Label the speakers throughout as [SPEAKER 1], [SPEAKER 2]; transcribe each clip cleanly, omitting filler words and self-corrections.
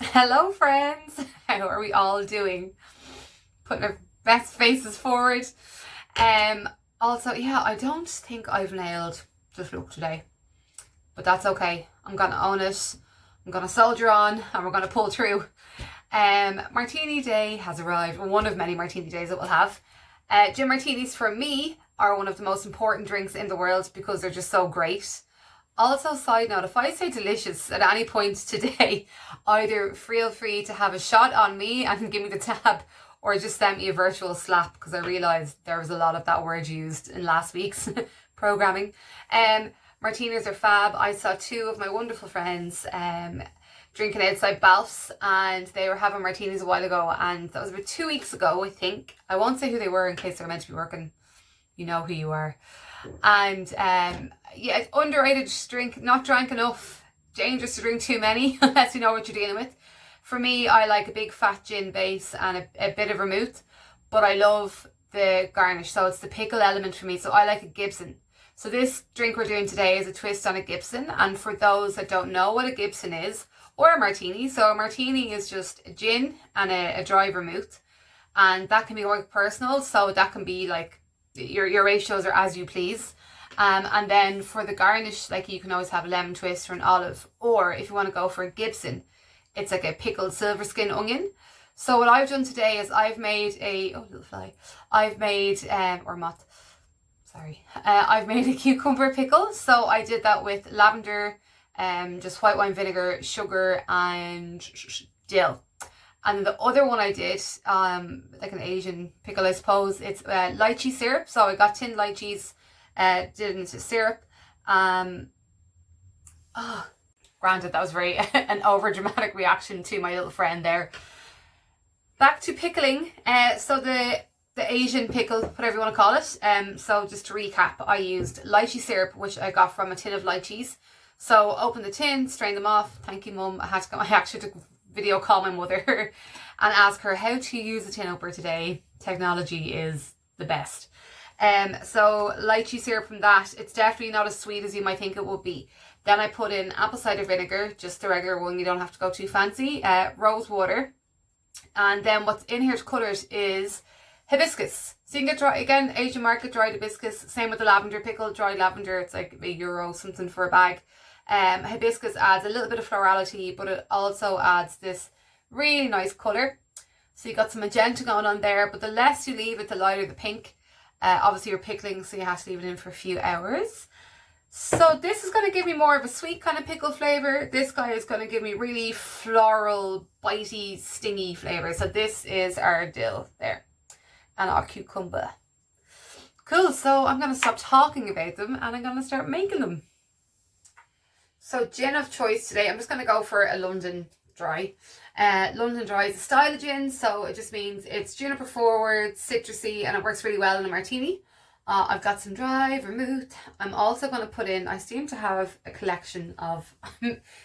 [SPEAKER 1] Hello, friends. How are we all doing? Putting our best faces forward. Um. Also, yeah, I don't think I've nailed this look today, but that's okay. I'm gonna own it. I'm gonna soldier on, and we're gonna pull through. Martini Day has arrived. One of many Martini days that we'll have. Gin martinis for me are one of the most important drinks in the world because they're just so great. Also, side note, if I say delicious at any point today, either feel free to have a shot on me and give me the tab, or just send me a virtual slap because I realised there was a lot of that word used in last week's programming. Martinis are fab. I saw two of my wonderful friends drinking outside Balf's, and they were having martinis a while ago, and that was about 2 weeks ago, I think. I won't say who they were in case they're meant to be working. You know who you are. And yeah, it's underrated drink, not drank enough, dangerous to drink too many unless you know what you're dealing with. For me, I like a big fat gin base and a bit of vermouth, but I love the garnish, so it's the pickle element for me. So I like a Gibson. So this drink we're doing today is a twist on a Gibson, and for those that don't know what a Gibson is, or a martini, so a martini is just a gin and a dry vermouth, and that can be quite personal, so that can be like your ratios are as you please. And then for the garnish, like you can always have a lemon twist or an olive, or if you want to go for a Gibson, it's like a pickled silver skin onion. So what I've done today is I've made a little fly. I've made or moth. Sorry, I've made a cucumber pickle. So I did that with lavender, just white wine vinegar, sugar, and dill. And the other one I did, like an Asian pickle, I suppose, it's lychee syrup. So I got tinned lychees, did it into syrup. Granted, that was very an over dramatic reaction to my little friend there. Back to pickling. So the Asian pickle, whatever you want to call it. So just to recap, I used lychee syrup, which I got from a tin of lychees. So open the tin, strain them off. Thank you, Mum. I actually took video call my mother and ask her how to use a tin opener today. Technology is the best. So lychee syrup from that, it's definitely not as sweet as you might think it would be. Then I put in apple cider vinegar, just the regular one, you don't have to go too fancy, rose water, and then what's in here to colour it is hibiscus. So you can get dry, again, Asian market dried hibiscus, same with the lavender pickle, dried lavender, it's like €1 something for a bag. Hibiscus adds a little bit of florality, but it also adds this really nice colour. So you got some magenta going on there, but the less you leave it, the lighter the pink. Obviously you're pickling, so you have to leave it in for a few hours. So this is going to give me more of a sweet kind of pickle flavour. This guy is going to give me really floral, bitey, stingy flavour. So this is our dill there. And our cucumber. Cool, so I'm going to stop talking about them and I'm going to start making them. So gin of choice today, I'm just going to go for a London Dry. London Dry is a style of gin, so it just means it's juniper forward, citrusy, and it works really well in a martini. I've got some dry vermouth. I'm also going to put in, I seem to have a collection of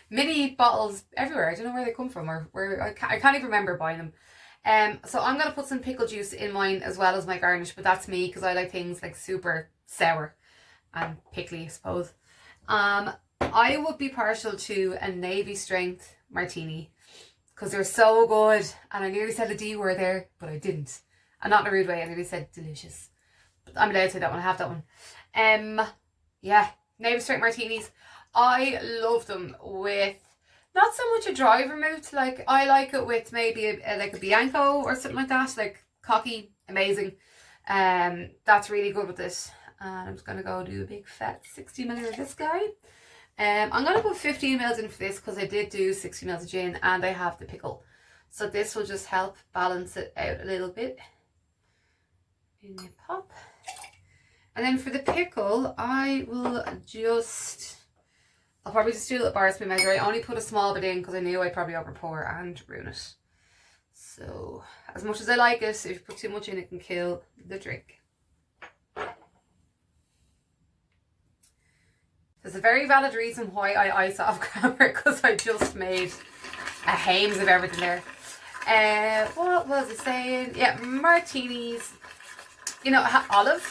[SPEAKER 1] mini bottles everywhere. I don't know where they come from or where, I can't even remember buying them. So I'm going to put some pickle juice in mine as well as my garnish, but that's me because I like things like super sour and pickly, I suppose. I would be partial to a navy strength martini because they're so good, and I nearly said a D word there, but I didn't. And not in a rude way, I nearly said delicious. But I'm allowed to say that one, I have that one. Yeah, navy strength martinis. I love them with not so much a dry vermouth, like I like it with maybe like a Bianco or something like that, like cocky, amazing. That's really good with this. And I'm just going to go do a big fat 60 ml of this guy. I'm going to put 15 ml in for this because I did do 60 ml of gin and I have the pickle. So this will just help balance it out a little bit. In the pop. And then for the pickle, I'll probably just do a little bar spoon measure. I only put a small bit in because I knew I'd probably over pour and ruin it. So, as much as I like it, if you put too much in, it can kill the drink. There's a very valid reason why I ice off grammar, because I just made a hames of everything there. What was I saying? Yeah, martinis. You know, olive,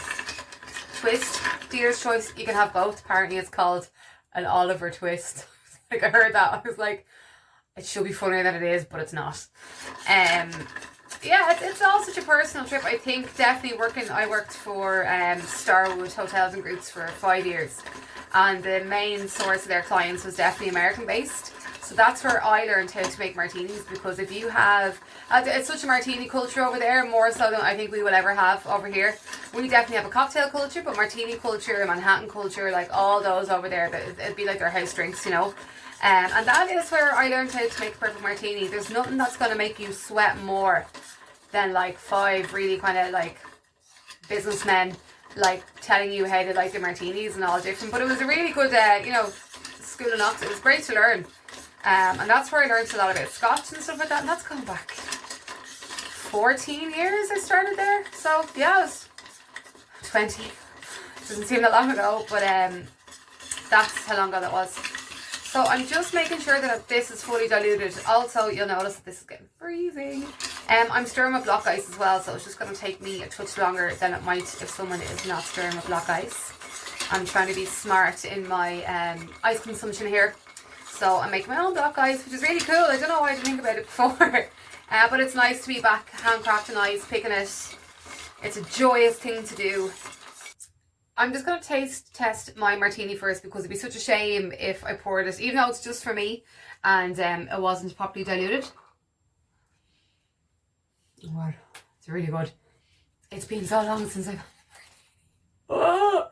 [SPEAKER 1] twist, dear's choice. You can have both. Apparently it's called an Oliver twist. Like I heard that, I was like, it should be funnier than it is, but it's not. Yeah, it's all such a personal trip. I think definitely I worked for Starwood Hotels and Groups for 5 years, and the main source of their clients was definitely American based. So that's where I learned how to make martinis, because if you have, it's such a martini culture over there, more so than I think we will ever have over here. We definitely have a cocktail culture, but martini culture, Manhattan culture, like all those over there, it'd be like their house drinks, you know. And that is where I learned how to make a perfect martini. There's nothing that's going to make you sweat more than like 5 really kind of like businessmen like telling you how to like the martinis and all different. But it was a really good, you know, school of knocks. It was great to learn. And that's where I learned a lot about Scotch and stuff like that. And that's going back 14 years I started there. So yeah, I was 20. Doesn't seem that long ago, but that's how long ago that was. So I'm just making sure that this is fully diluted. Also, you'll notice that this is getting freezing. I'm stirring with block ice as well, so it's just going to take me a touch longer than it might if someone is not stirring with block ice. I'm trying to be smart in my ice consumption here. So I'm making my own block ice, which is really cool. I don't know why I didn't think about it before. But it's nice to be back handcrafting ice, picking it. It's a joyous thing to do. I'm just going to taste test my martini first, because it'd be such a shame if I poured it, even though it's just for me, and it wasn't properly diluted. Wow, it's really good. It's been so long since I've... Oh!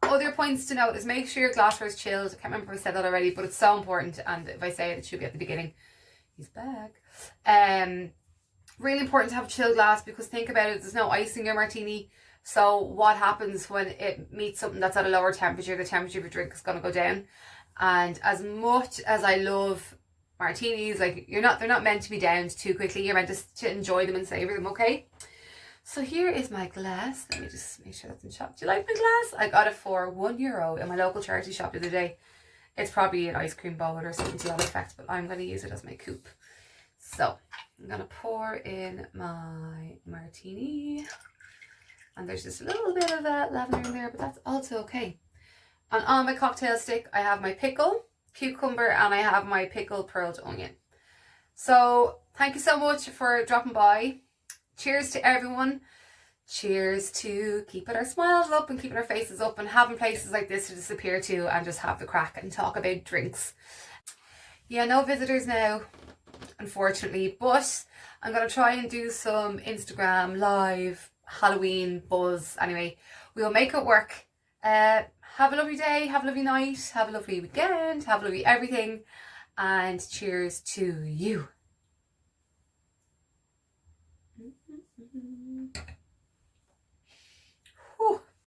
[SPEAKER 1] Other points to note is make sure your glassware is chilled. I can't remember if I said that already, but it's so important, and if I say it, it should be at the beginning. He's back. Really important to have a chilled glass, because think about it, there's no ice in your martini. So what happens when it meets something that's at a lower temperature? The temperature of your drink is going to go down. And as much as I love martinis, like they're not meant to be downed too quickly. You're meant to enjoy them and savor them, okay? So here is my glass. Let me just make sure that's in shot. Do you like my glass? I got it for €1 in my local charity shop the other day. It's probably an ice cream bowl or something to that effect, but I'm going to use it as my coupe. So I'm going to pour in my martini. And there's just a little bit of lavender in there, but that's also okay. And on my cocktail stick, I have my pickle, cucumber, and I have my pickled pearled onion. So thank you so much for dropping by. Cheers to everyone. Cheers to keeping our smiles up and keeping our faces up and having places like this to disappear to and just have the crack and talk about drinks. Yeah, no visitors now, unfortunately, but I'm going to try and do some Instagram live Halloween buzz. Anyway, we will make it work. Have a lovely day, have a lovely night, have a lovely weekend, have a lovely everything, and cheers to you.